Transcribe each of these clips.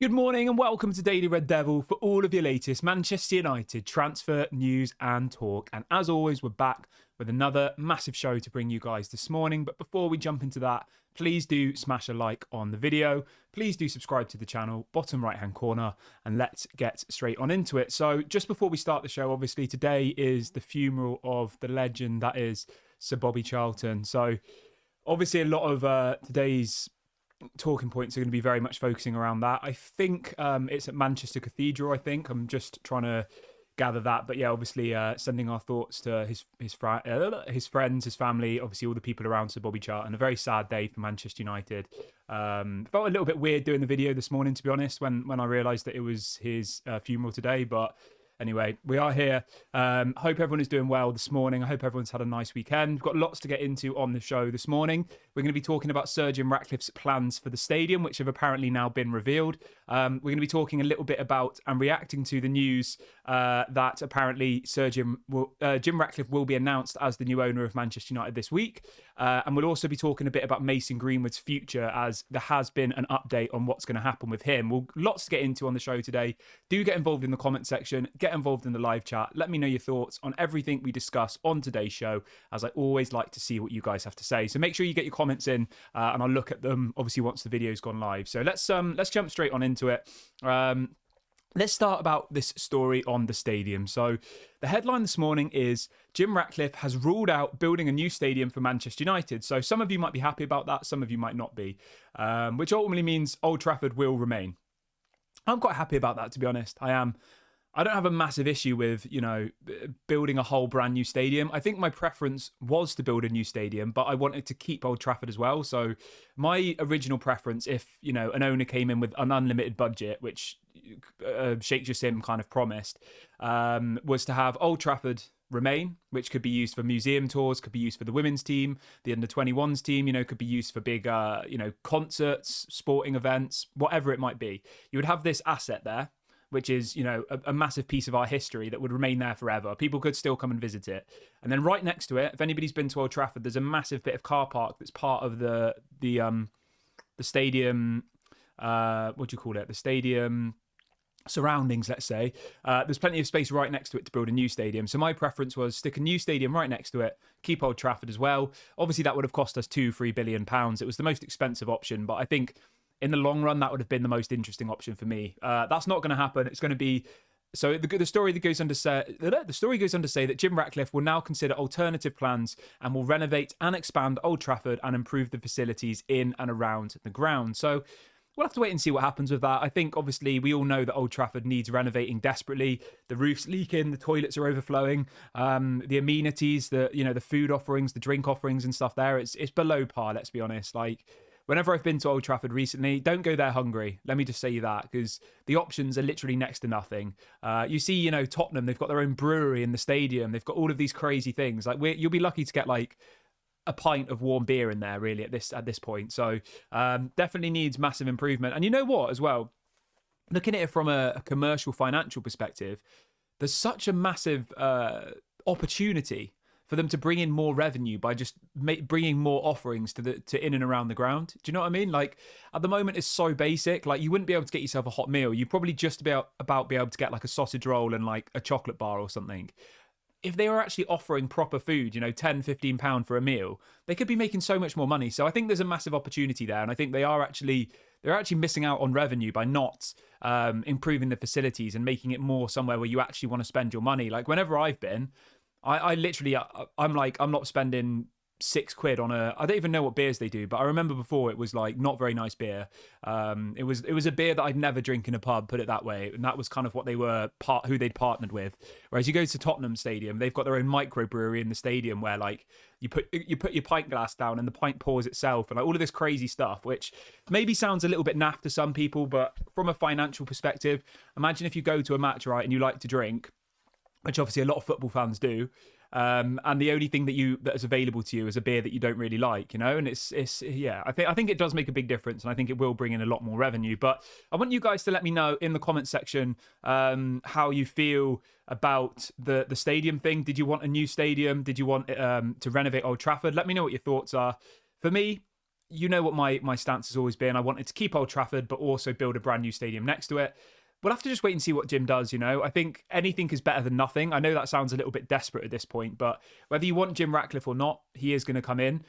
Good morning and welcome to Daily Red Devil for all of your latest Manchester United transfer news and talk. And as always, we're back with another massive show to bring you guys this morning. But before we jump into that, please do smash a like on the video. Please do subscribe to the channel, bottom right hand corner, and let's get straight on into it. So just before we start the show, obviously today is the funeral of the legend that is Sir Bobby Charlton. So obviously a lot of today's talking points are going to be very much focusing around that. I think it's at Manchester Cathedral. I think I'm just trying to gather that, but yeah, obviously sending our thoughts to his friends, his family, obviously all the people around Sir Bobby Charlton. A very sad day for Manchester United. Felt a little bit weird doing the video this morning, to be honest, when I realised that it was his funeral today, but anyway, we are here. Hope everyone is doing well this morning. I hope everyone's had a nice weekend. We've got lots to get into on the show this morning. We're going to be talking about Sir Jim Ratcliffe's plans for the stadium, which have apparently now been revealed. We're going to be talking a little bit about and reacting to the news that apparently Jim Ratcliffe will be announced as the new owner of Manchester United this week. And we'll also be talking a bit about Mason Greenwood's future, as there has been an update on what's going to happen with him. Lots to get into on the show today. Do get involved in the comment section. Get involved in the live chat. Let me know your thoughts on everything we discuss on today's show, as I always like to see what you guys have to say. So make sure you get your comments in, and I'll look at them obviously once the video's gone live. So let's jump straight on into it. Let's start about this story on the stadium. So the headline this morning is Jim Ratcliffe has ruled out building a new stadium for Manchester United. So some of you might be happy about that, some of you might not be, which ultimately means Old Trafford will remain. I'm quite happy about that, to be honest. I am. I don't have a massive issue with, building a whole brand new stadium. I think my preference was to build a new stadium, but I wanted to keep Old Trafford as well. So my original preference, if, an owner came in with an unlimited budget, which Sheikh Jassim kind of promised, was to have Old Trafford remain, which could be used for museum tours, could be used for the women's team, the under-21s team, could be used for big, concerts, sporting events, whatever it might be. You would have this asset there, which is, a massive piece of our history that would remain there forever. People could still come and visit it. And then right next to it, if anybody's been to Old Trafford, there's a massive bit of car park that's part of the stadium, what do you call it? The stadium surroundings, let's say. There's plenty of space right next to it to build a new stadium. So my preference was stick a new stadium right next to it, keep Old Trafford as well. Obviously, that would have cost us £2-3 billion. It was the most expensive option, but I think in the long run, that would have been the most interesting option for me. That's not going to happen. It's going to be... So the story goes on to say that Jim Ratcliffe will now consider alternative plans and will renovate and expand Old Trafford and improve the facilities in and around the ground. So we'll have to wait and see what happens with that. I think, obviously, we all know that Old Trafford needs renovating desperately. The roof's leaking, the toilets are overflowing, the amenities, the food offerings, the drink offerings and stuff there, it's below par, let's be honest. Like, whenever I've been to Old Trafford recently, don't go there hungry. Let me just say that, because the options are literally next to nothing. You see, Tottenham, they've got their own brewery in the stadium. They've got all of these crazy things. Like, you'll be lucky to get like a pint of warm beer in there, really, at this point. So definitely needs massive improvement. And you know what, as well, looking at it from a commercial, financial perspective, there's such a massive opportunity for them to bring in more revenue by just bringing more offerings to in and around the ground. Do you know what I mean? Like, at the moment, it's so basic. Like, you wouldn't be able to get yourself a hot meal. You'd probably just be able to get like a sausage roll and like a chocolate bar or something. If they were actually offering proper food, £10-15 for a meal, they could be making so much more money. So I think there's a massive opportunity there, and I think they're actually missing out on revenue by not improving the facilities and making it more somewhere where you actually want to spend your money. Like, whenever I've been, I literally, I'm not spending £6 on I don't even know what beers they do, but I remember before it was like not very nice beer. It was a beer that I'd never drink in a pub, put it that way. And that was kind of what they were, who they'd partnered with. Whereas you go to Tottenham Stadium, they've got their own microbrewery in the stadium where like you put your pint glass down and the pint pours itself, and like all of this crazy stuff, which maybe sounds a little bit naff to some people, but from a financial perspective, imagine if you go to a match, right, and you like to drink, which obviously a lot of football fans do, and the only thing that is available to you is a beer that you don't really like, and it's I think it does make a big difference, and I think it will bring in a lot more revenue. But I want you guys to let me know in the comment section how you feel about the stadium thing. Did you want a new stadium? Did you want to renovate Old Trafford? Let me know what your thoughts are. For me, you know what my stance has always been. I wanted to keep Old Trafford, but also build a brand new stadium next to it. We'll have to just wait and see what Jim does, you know. I think anything is better than nothing. I know that sounds a little bit desperate at this point, but whether you want Jim Ratcliffe or not, he is going to come in.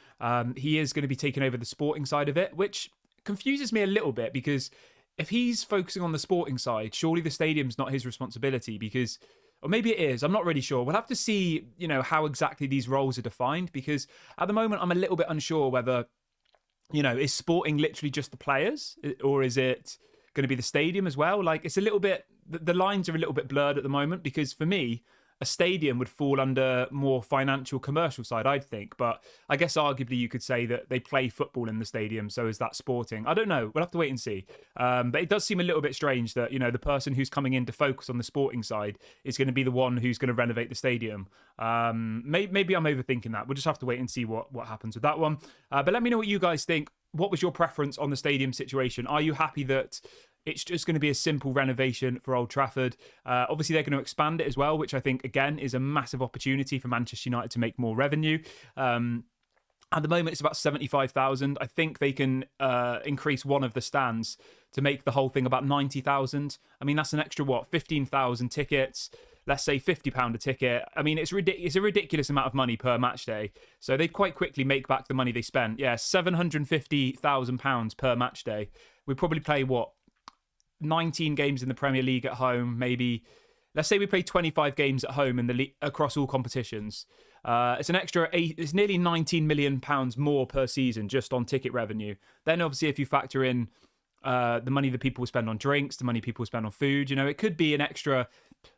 He is going to be taking over the sporting side of it, which confuses me a little bit because if he's focusing on the sporting side, surely the stadium's not his responsibility because, or maybe it is, I'm not really sure. We'll have to see, you know, how exactly these roles are defined because at the moment I'm a little bit unsure whether, you know, is sporting literally just the players or is it going to be the stadium as well? Like, it's a little bit, the lines are a little bit blurred at the moment because for me, a stadium would fall under more financial commercial side, I'd think. But I guess arguably you could say that they play football in the stadium, so is that sporting? I don't know. We'll have to wait and see. But it does seem a little bit strange that, you know, the person who's coming in to focus on the sporting side is going to be the one who's going to renovate the stadium. Maybe I'm overthinking that. We'll just have to wait and see what happens with that one. But let me know what you guys think. What was your preference on the stadium situation? Are you happy that it's just going to be a simple renovation for Old Trafford? Obviously, they're going to expand it as well, which I think, again, is a massive opportunity for Manchester United to make more revenue. At the moment, it's about 75,000. I think they can increase one of the stands to make the whole thing about 90,000. I mean, that's an extra, 15,000 tickets. Let's say £50 a ticket. I mean, it's a ridiculous amount of money per match day. So they'd quite quickly make back the money they spent. Yeah, £750,000 per match day. We'd probably play, 19 games in the Premier League at home, maybe. Let's say we play 25 games at home in the across all competitions. It's an extra it's nearly £19 million more per season just on ticket revenue. Then obviously if you factor in the money that people spend on drinks, the money people spend on food, you know, it could be an extra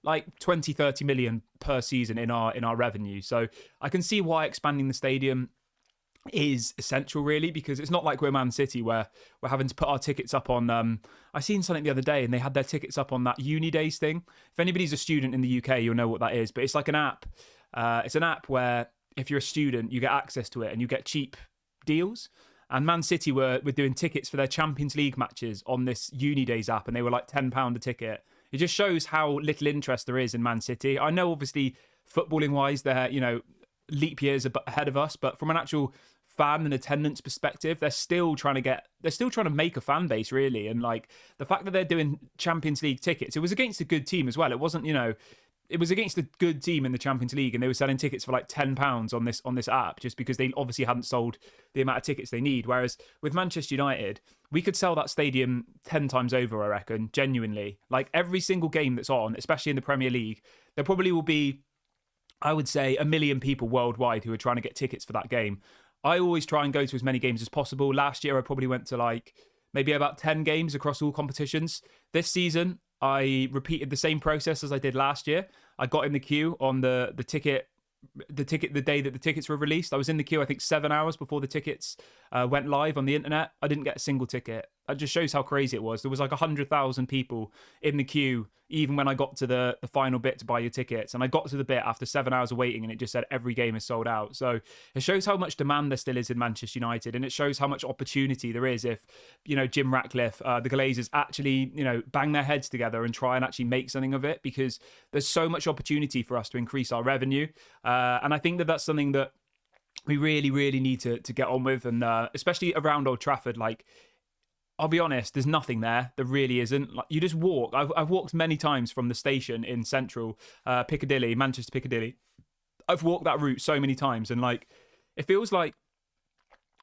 like 20-30 million per season in our revenue. So I can see why expanding the stadium is essential, really, because it's not like we're Man City where we're having to put our tickets up on I seen something the other day and they had their tickets up on that Uni Days thing. If anybody's a student in the UK, you'll know what that is, but it's like an app. It's an app where if you're a student you get access to it and you get cheap deals. And Man City were doing tickets for their Champions League matches on this Uni Days app and they were like £10 a ticket. It just shows how little interest there is in Man City. I know obviously footballing wise they're, you know, leap years ahead of us, but from an actual fan and attendance perspective, they're still trying to make a fan base, really. And like the fact that they're doing Champions League tickets, it was against a good team as well. It wasn't, you know, it was against a good team in the Champions League and they were selling tickets for like £10 on this app just because they obviously hadn't sold the amount of tickets they need. Whereas with Manchester United, we could sell that stadium 10 times over, I reckon, genuinely. Like every single game that's on, especially in the Premier League, there probably will be, I would say, 1 million people worldwide who are trying to get tickets for that game. I always try and go to as many games as possible. Last year, I probably went to like maybe about 10 games across all competitions. This season, I repeated the same process as I did last year. I got in the queue on the day that the tickets were released. I was in the queue, I think 7 hours before the tickets went live on the internet. I didn't get a single ticket. That just shows how crazy it was. There was like 100,000 people in the queue, even when I got to the final bit to buy your tickets. And I got to the bit after 7 hours of waiting and it just said every game is sold out. So it shows how much demand there still is in Manchester United. And it shows how much opportunity there is if, you know, Jim Ratcliffe, the Glazers actually, you know, bang their heads together and try and actually make something of it, because there's so much opportunity for us to increase our revenue. And I think that that's something that we really, really need to get on with. And especially around Old Trafford, like, I'll be honest, there's nothing there. There really isn't. Like, you just walk. I've walked many times from the station in central Piccadilly, Manchester Piccadilly. I've walked that route so many times, and like, it feels like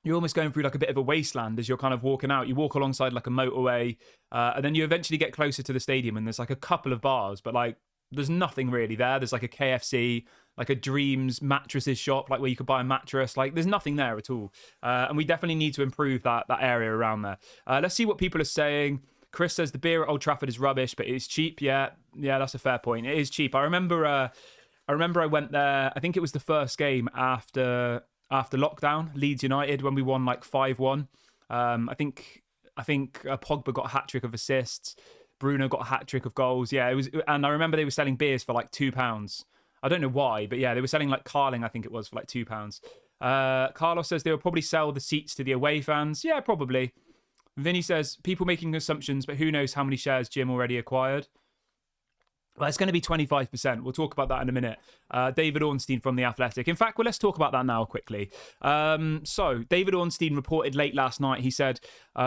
you're almost going through like a bit of a wasteland as you're kind of walking out. You walk alongside like a motorway, and then you eventually get closer to the stadium, and there's like a couple of bars, but like there's nothing really there. There's like a KFC, like a Dreams mattresses shop, like where you could buy a mattress. Like there's nothing there at all. And we definitely need to improve that area around there. Let's see what people are saying. Chris says the beer at Old Trafford is rubbish, but it's cheap. Yeah, that's a fair point. It is cheap. I remember I went there. I think it was the first game after lockdown, Leeds United, when we won like 5-1. I think Pogba got a hat-trick of assists. Bruno got a hat-trick of goals. Yeah, it was, and I remember they were selling beers for like £2. I don't know why, but yeah, they were selling like Carling, I think it was, for like £2. Carlos says they will probably sell the seats to the away fans. Yeah, probably. Vinny says people making assumptions, but who knows how many shares Jim already acquired. Well, it's going to be 25%. We'll talk about that in a minute. David Ornstein from The Athletic. In fact, well, let's talk about that now quickly. So, David Ornstein reported late last night, he said,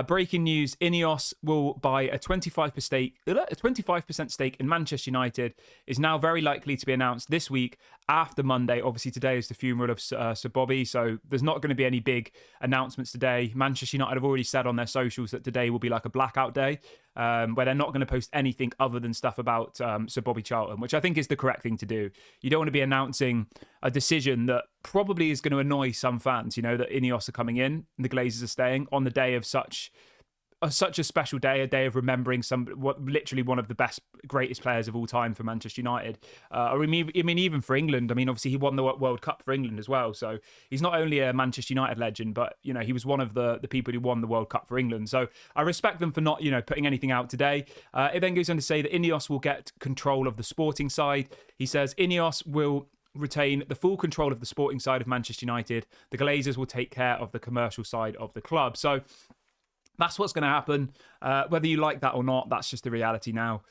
breaking news, Ineos will buy a 25% stake in Manchester United, is now very likely to be announced this week after Monday. Obviously, today is the funeral of Sir Bobby, so there's not going to be any big announcements today. Manchester United have already said on their socials that today will be like a blackout day, where they're not going to post anything other than stuff about Sir Bobby Charlton, which I think is the correct thing to do. You don't want to be announcing a decision that probably is going to annoy some fans, you know, that Ineos are coming in and the Glazers are staying on the day of such a special day, a day of remembering literally one of the greatest players of all time for Manchester United. I mean, even for England. I mean, obviously he won the World Cup for England as well. So he's not only a Manchester United legend, but, you know, he was one of the people who won the World Cup for England. So I respect them for not, you know, putting anything out today. It then goes on to say that Ineos will get control of the sporting side. He says Ineos will retain the full control of the sporting side of Manchester United. The Glazers will take care of the commercial side of the club. So that's what's going to happen. Whether you like that or not, that's just the reality now.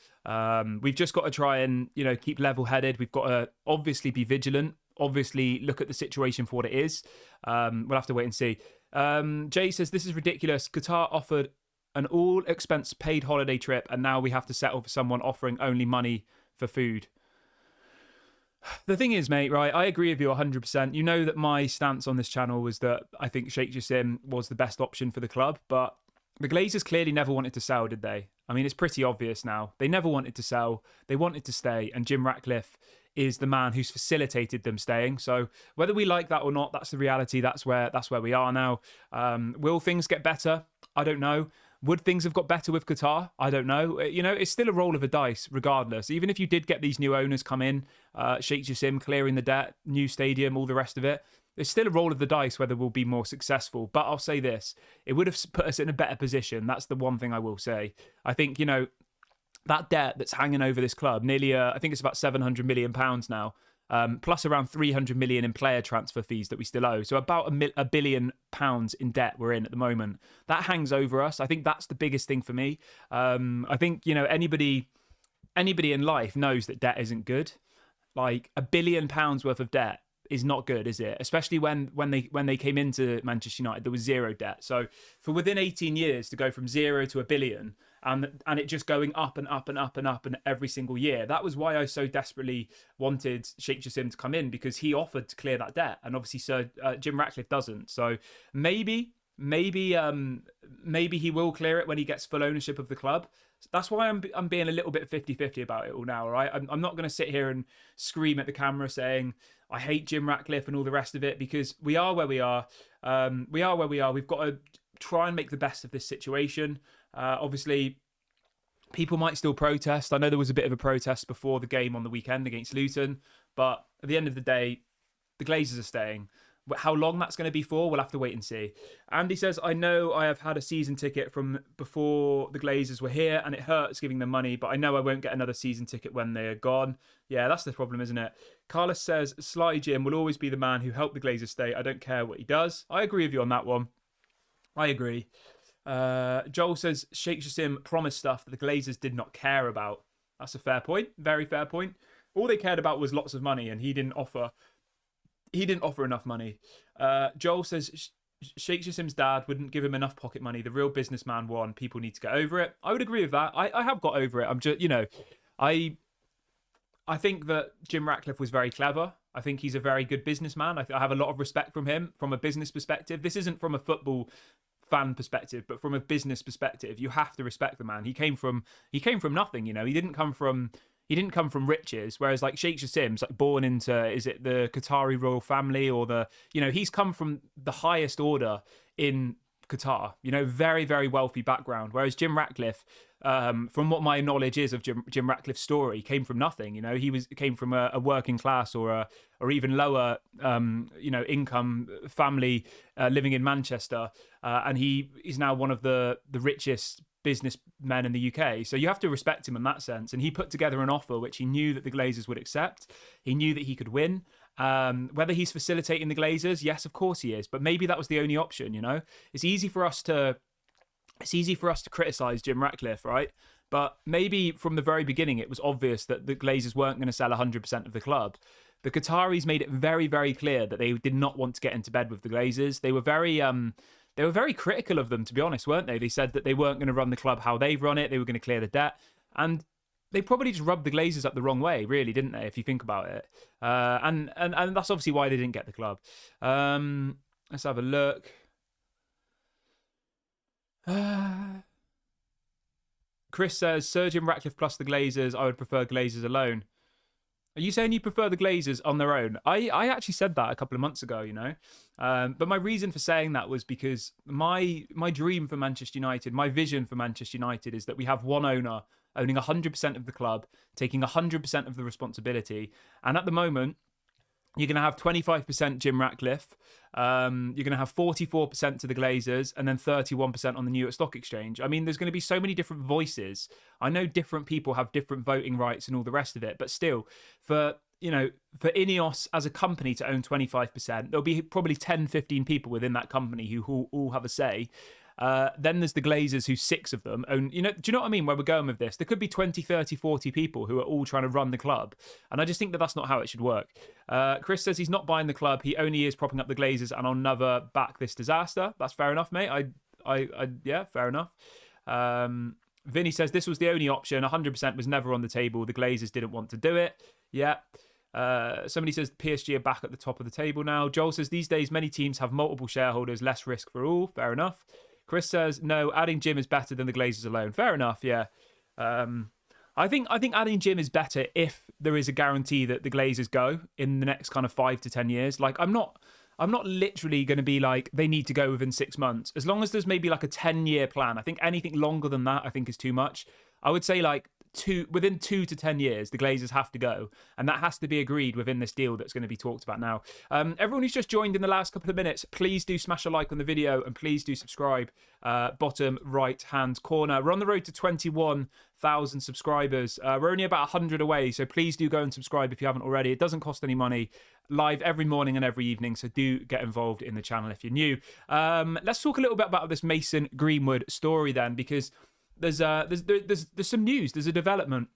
We've just got to try and, you know, keep level-headed. We've got to obviously be vigilant, obviously look at the situation for what it is. We'll have to wait and see. Jay says, this is ridiculous. Qatar offered an all-expense paid holiday trip, and now we have to settle for someone offering only money for food. The thing is, mate, right, I agree with you 100%. You know that my stance on this channel was that I think Sheikh Jassim was the best option for the club, but the Glazers clearly never wanted to sell, did they? I mean, it's pretty obvious now. They never wanted to sell. They wanted to stay, and Jim Ratcliffe is the man who's facilitated them staying. So whether we like that or not, that's the reality. That's where we are now. Will things get better? I don't know. Would things have got better with Qatar? I don't know. You know, it's still a roll of a dice, regardless. Even if you did get these new owners come in, Sheikh Jassim clearing the debt, new stadium, all the rest of it, it's still a roll of the dice whether we'll be more successful. But I'll say this, it would have put us in a better position. That's the one thing I will say. I think, you know, that debt that's hanging over this club, nearly, I think it's about £700 million now, plus around 300 million in player transfer fees that we still owe. So about £1 billion in debt we're in at the moment. That hangs over us. I think that's the biggest thing for me. I think, you know, anybody in life knows that debt isn't good. Like £1 billion worth of debt is not good, is it? Especially when they came into Manchester United, there was zero debt. So for within 18 years to go from 0 to £1 billion and it just going up and up and up and up and every single year, that was why I so desperately wanted Sheikh Jassim to come in, because he offered to clear that debt, and obviously Sir Jim Ratcliffe doesn't. So maybe he will clear it when he gets full ownership of the club. That's why I'm being a little bit 50-50 about it all now, all right? I'm not going to sit here and scream at the camera saying I hate Jim Ratcliffe and all the rest of it, because we are where we are. We are where we are. We've got to try and make the best of this situation. Obviously, people might still protest. I know there was a bit of a protest before the game on the weekend against Luton, but at the end of the day, the Glazers are staying. How long that's going to be for, we'll have to wait and see. Andy says, I know I have had a season ticket from before the Glazers were here, and it hurts giving them money, but I know I won't get another season ticket when they are gone. Yeah, that's the problem, isn't it? Carlos says, Sly Jim will always be the man who helped the Glazers stay. I don't care what he does. I agree with you on that one. I agree. Joel says, Sheikh Jassim promised stuff that the Glazers did not care about. That's a fair point. Very fair point. All they cared about was lots of money, and he didn't offer enough money. Joel says Sheikh Jassim's dad wouldn't give him enough pocket money. The real businessman won. People need to get over it. I would agree with that. I have got over it. I'm just, you know, I think that Jim Ratcliffe was very clever. I think he's a very good businessman. I have a lot of respect from him from a business perspective. This isn't from a football fan perspective, but from a business perspective, you have to respect the man. He came from nothing. You know, he didn't come from riches, whereas like Sheikh Jassim's like born into, is it the Qatari royal family, or the, you know, he's come from the highest order in Qatar, you know, very, very wealthy background. Whereas Jim Ratcliffe, from what my knowledge is of Jim Ratcliffe's story, came from nothing. You know, came from a working class or even lower, you know, income family living in Manchester, and he is now one of the richest businessmen in the UK. So you have to respect him in that sense. And he put together an offer which he knew that the Glazers would accept. He knew that he could win. Whether he's facilitating the Glazers, yes, of course he is. But maybe that was the only option. You know, it's easy for us to criticize Jim Ratcliffe, right? But maybe from the very beginning, it was obvious that the Glazers weren't going to sell 100% of the club. The Qataris made it very, very clear that they did not want to get into bed with the Glazers. They were very critical of them, to be honest, weren't they? They said that they weren't going to run the club how they've run it. They were going to clear the debt. And they probably just rubbed the Glazers up the wrong way, really, didn't they, if you think about it? And that's obviously why they didn't get the club. Let's have a look. Chris says, Sergeant Ratcliffe plus the Glazers. I would prefer Glazers alone. Are you saying you prefer the Glazers on their own? I actually said that a couple of months ago, you know. But my reason for saying that was because my dream for Manchester United, my vision for Manchester United is that we have one owner owning 100% of the club, taking 100% of the responsibility. And at the moment, you're going to have 25% Jim Ratcliffe. You're going to have 44% to the Glazers and then 31% on the New York Stock Exchange. I mean, there's going to be so many different voices. I know different people have different voting rights and all the rest of it, but still, for Ineos as a company to own 25%, there'll be probably 10, 15 people within that company who all have a say. Then there's the Glazers, who 6 of them own, do you know what I mean, where we're going with this? There could be 20, 30, 40 people who are all trying to run the club. And I just think that that's not how it should work. Chris says he's not buying the club. He only is propping up the Glazers and I'll never back this disaster. That's fair enough, mate. Yeah, fair enough. Vinny says this was the only option. 100% was never on the table. The Glazers didn't want to do it. Yeah. Somebody says PSG are back at the top of the table now. Joel says these days many teams have multiple shareholders, less risk for all. Fair enough. Chris says, no, adding Jim is better than the Glazers alone. Fair enough, yeah. I think adding Jim is better if there is a guarantee that the Glazers go in the next kind of 5 to 10 years. Like, I'm not literally going to be like, they need to go within 6 months. As long as there's maybe like a 10-year plan. I think anything longer than that, I think is too much. I would say like within 2 to 10 years, the Glazers have to go. And that has to be agreed within this deal that's going to be talked about now. Everyone who's just joined in the last couple of minutes, please do smash a like on the video and please do subscribe. Bottom right-hand corner. We're on the road to 21,000 subscribers. We're only about 100 away, so please do go and subscribe if you haven't already. It doesn't cost any money. Live every morning and every evening, so do get involved in the channel if you're new. Let's talk a little bit about this Mason Greenwood story then, because there's some news, there's a development,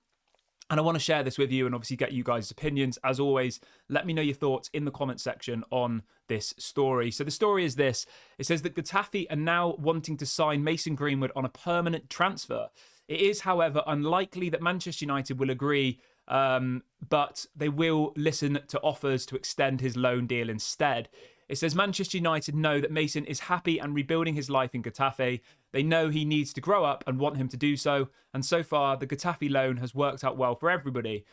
and I want to share this with you and obviously get you guys' opinions. As always, let me know your thoughts in the comment section on this story. So the story is this. It says that Getafe are now wanting to sign Mason Greenwood on a permanent transfer. It is, however, unlikely that Manchester United will agree, but they will listen to offers to extend his loan deal instead. It says Manchester United know that Mason is happy and rebuilding his life in Getafe. They know he needs to grow up and want him to do so. And so far, the Getafe loan has worked out well for everybody.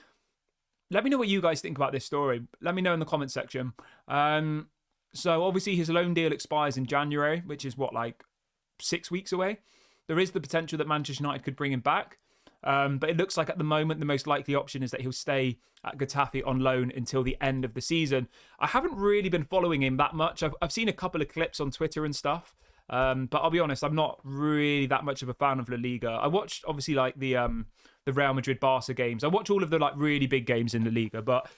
Let me know what you guys think about this story. Let me know in the comment section. So obviously his loan deal expires in January, which is what, like 6 weeks away. There is the potential that Manchester United could bring him back. But it looks like at the moment, the most likely option is that he'll stay at Getafe on loan until the end of the season. I haven't really been following him that much. I've seen a couple of clips on Twitter and stuff. But I'll be honest, I'm not really that much of a fan of La Liga. I watched obviously like the Real Madrid Barca games. I watch all of the like really big games in La Liga, but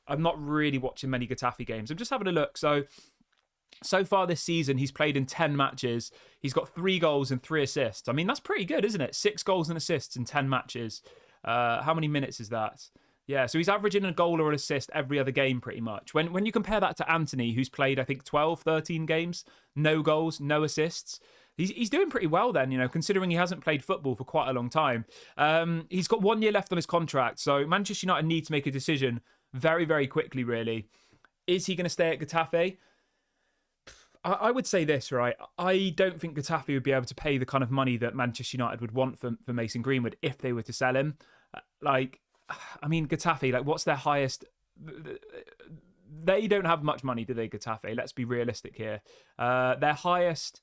I'm not really watching many Getafe games. I'm just having a look. So far this season, he's played in 10 matches. He's got 3 goals and 3 assists. I mean, that's pretty good, isn't it? 6 goals and assists in 10 matches. How many minutes is that? Yeah, so he's averaging a goal or an assist every other game pretty much. When you compare that to Anthony, who's played, I think, 12, 13 games, no goals, no assists, he's doing pretty well then, you know, considering he hasn't played football for quite a long time. He's got 1 year left on his contract, so Manchester United need to make a decision very, very quickly, really. Is he going to stay at Getafe? I would say this, right? I don't think Getafe would be able to pay the kind of money that Manchester United would want for Mason Greenwood if they were to sell him. I mean, Getafe, like, what's their highest? They don't have much money, do they, Getafe? Let's be realistic here. Their highest,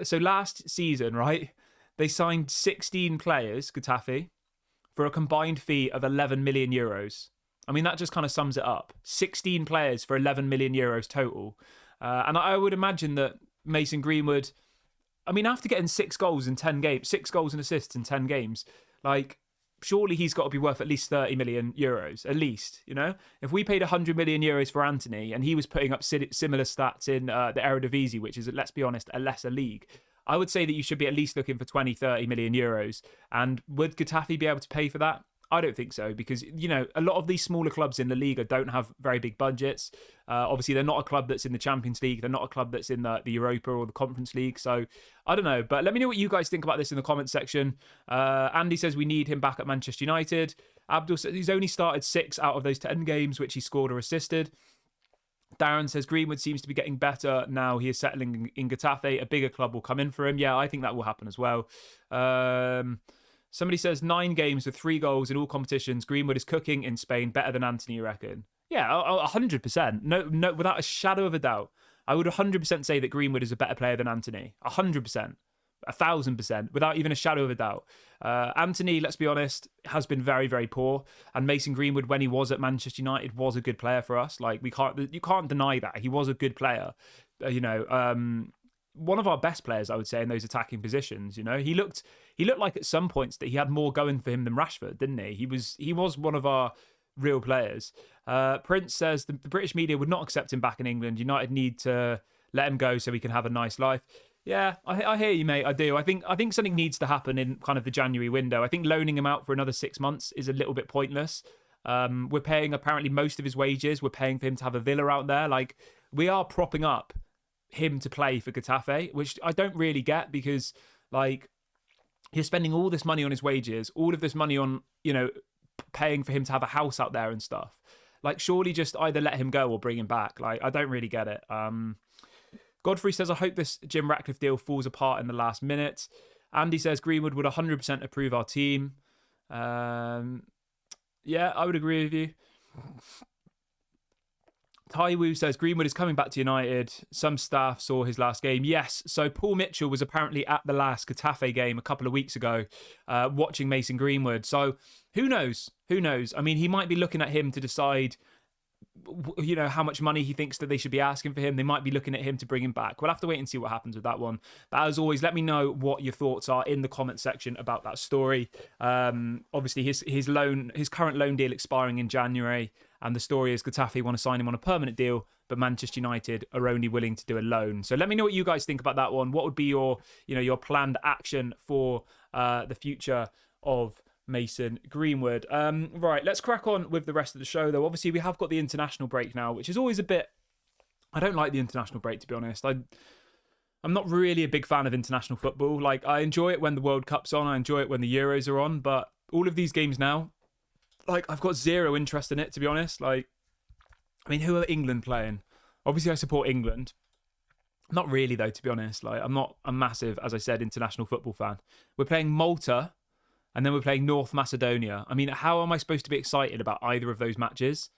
so last season, right, they signed 16 players, Getafe, for a combined fee of 11 million euros. I mean, that just kind of sums it up. 16 players for 11 million euros total. And I would imagine that Mason Greenwood, I mean, after getting 6 goals in 10 games, 6 goals and assists in 10 games, like, surely he's got to be worth at least 30 million euros, at least, you know? If we paid 100 million euros for Anthony and he was putting up similar stats in the Eredivisie, which is, let's be honest, a lesser league, I would say that you should be at least looking for 20, 30 million euros. And would Getafe be able to pay for that? I don't think so, because, you know, a lot of these smaller clubs in La Liga don't have very big budgets. Obviously, they're not a club that's in the Champions League. They're not a club that's in the Europa or the Conference League. So I don't know. But let me know what you guys think about this in the comment section. Andy says we need him back at Manchester United. Abdul says he's only started 6 out of those 10 games which he scored or assisted. Darren says Greenwood seems to be getting better now he is settling in Getafe. A bigger club will come in for him. Yeah, I think that will happen as well. Somebody says 9 games with 3 goals in all competitions. Greenwood is cooking in Spain better than Anthony, you reckon? Yeah, 100%. No, without a shadow of a doubt. I would 100% say that Greenwood is a better player than Anthony. 100%. 1,000%, without even a shadow of a doubt. Anthony, let's be honest, has been very, very poor. And Mason Greenwood, when he was at Manchester United, was a good player for us. Like, you can't deny that. He was a good player. One of our best players, I would say, in those attacking positions. You know, he looked like at some points that he had more going for him than Rashford, didn't he? He was one of our real players. Prince says the British media would not accept him back in England. United need to let him go so he can have a nice life. Yeah, I hear you, mate. I do. I think something needs to happen in kind of the January window. I think loaning him out for another 6 months is a little bit pointless. We're paying apparently most of his wages. We're paying for him to have a villa out there. Like, we are propping up him to play for Getafe, which I don't really get, because, like, you're spending all this money on his wages, all of this money on, you know, paying for him to have a house out there and stuff. Like, surely just either let him go or bring him back. Like, I don't really get it. Godfrey says, I hope this Jim Ratcliffe deal falls apart in the last minute. Andy says, Greenwood would 100% approve our team. Yeah, I would agree with you. Taiwu says, Greenwood is coming back to United. Some staff saw his last game. Yes, so Paul Mitchell was apparently at the last Getafe game a couple of weeks ago, watching Mason Greenwood. So who knows? Who knows? I mean, he might be looking at him to decide, you know, how much money he thinks that they should be asking for him. They might be looking at him to bring him back. We'll have to wait and see what happens with that one. But as always, let me know what your thoughts are in the comment section about that story. Obviously, his current loan deal expiring in January, and the story is Getafe want to sign him on a permanent deal, but Manchester United are only willing to do a loan. So let me know what you guys think about that one. What would be your planned action for the future of Mason Greenwood? Right, let's crack on with the rest of the show, though. Obviously, we have got the international break now, which is always a bit... I don't like the international break, to be honest. I'm not really a big fan of international football. Like, I enjoy it when the World Cup's on. I enjoy it when the Euros are on. But all of these games now, like, I've got zero interest in it, to be honest. Like, I mean, who are England playing? Obviously, I support England. Not really, though, to be honest. Like, I'm not a massive, as I said, international football fan. We're playing Malta, and then we're playing North Macedonia. I mean, how am I supposed to be excited about either of those matches?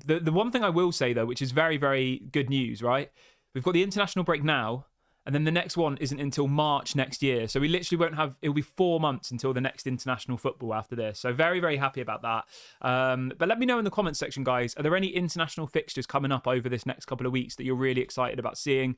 The one thing I will say, though, which is very, very good news, right? We've got the international break now, and then the next one isn't until March next year. So we literally won't have... It'll be 4 months until the next international football after this. So very, very happy about that. But let me know in the comments section, guys. Are there any international fixtures coming up over this next couple of weeks that you're really excited about seeing?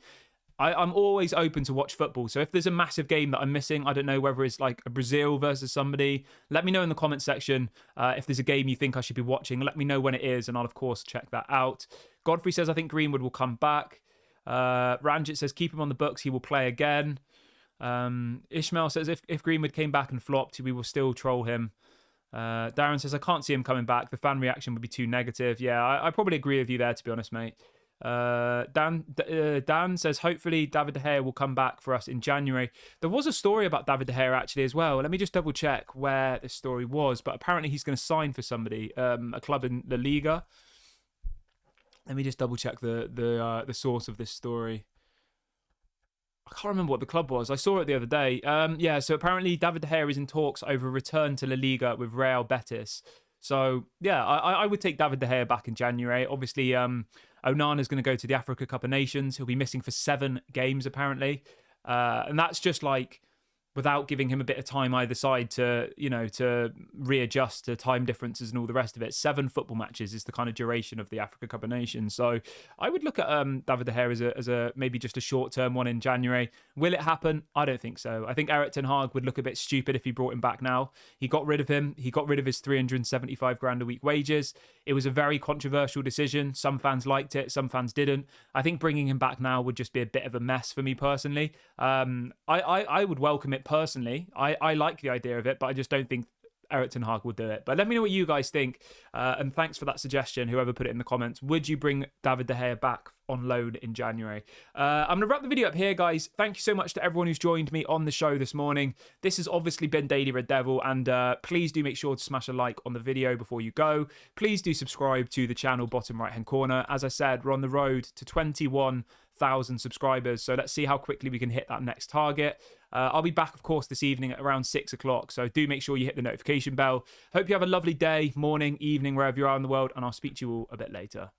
I'm always open to watch football. So if there's a massive game that I'm missing, I don't know whether it's like a Brazil versus somebody, let me know in the comment section. If there's a game you think I should be watching, let me know when it is, and I'll, of course, check that out. Godfrey says, I think Greenwood will come back. Ranjit says, keep him on the books. He will play again. Ishmael says, if Greenwood came back and flopped, we will still troll him. Darren says, I can't see him coming back. The fan reaction would be too negative. Yeah, I probably agree with you there, to be honest, mate. Dan says, hopefully David De Gea will come back for us in January. There was a story about David De Gea actually as well. Let me just double check where this story was, but apparently he's going to sign for somebody, a club in La Liga. Let me just double check the source of this story. I can't remember what the club was. I saw it the other day. Yeah, so apparently David De Gea is in talks over a return to La Liga with Real Betis. So, yeah, I would take David De Gea back in January. Obviously, Onana's going to go to the Africa Cup of Nations. He'll be missing for 7 games, apparently. And that's just like without giving him a bit of time either side to, to readjust to time differences and all the rest of it. 7 football matches is the kind of duration of the Africa Cup of Nations. So I would look at David De Gea as a maybe just a short-term one in January. Will it happen? I don't think so. I think Erik ten Hag would look a bit stupid if he brought him back now. He got rid of him. He got rid of his 375 grand a week wages. It was a very controversial decision. Some fans liked it. Some fans didn't. I think bringing him back now would just be a bit of a mess for me personally. I would welcome it personally. I like the idea of it, but I just don't think Erik ten Hag will do it. But let me know what you guys think. And thanks for that suggestion, whoever put it in the comments. Would you bring David De Gea back on loan in January? I'm going to wrap the video up here, guys. Thank you so much to everyone who's joined me on the show this morning. This has obviously been Daily Red Devil, and please do make sure to smash a like on the video before you go. Please do subscribe to the channel, bottom right hand corner. As I said, we're on the road to 21,000 subscribers, so let's see how quickly we can hit that next target. I'll be back, of course, this evening at around 6 o'clock, so do make sure you hit the notification bell. Hope you have a lovely day, morning, evening, wherever you are in the world, and I'll speak to you all a bit later.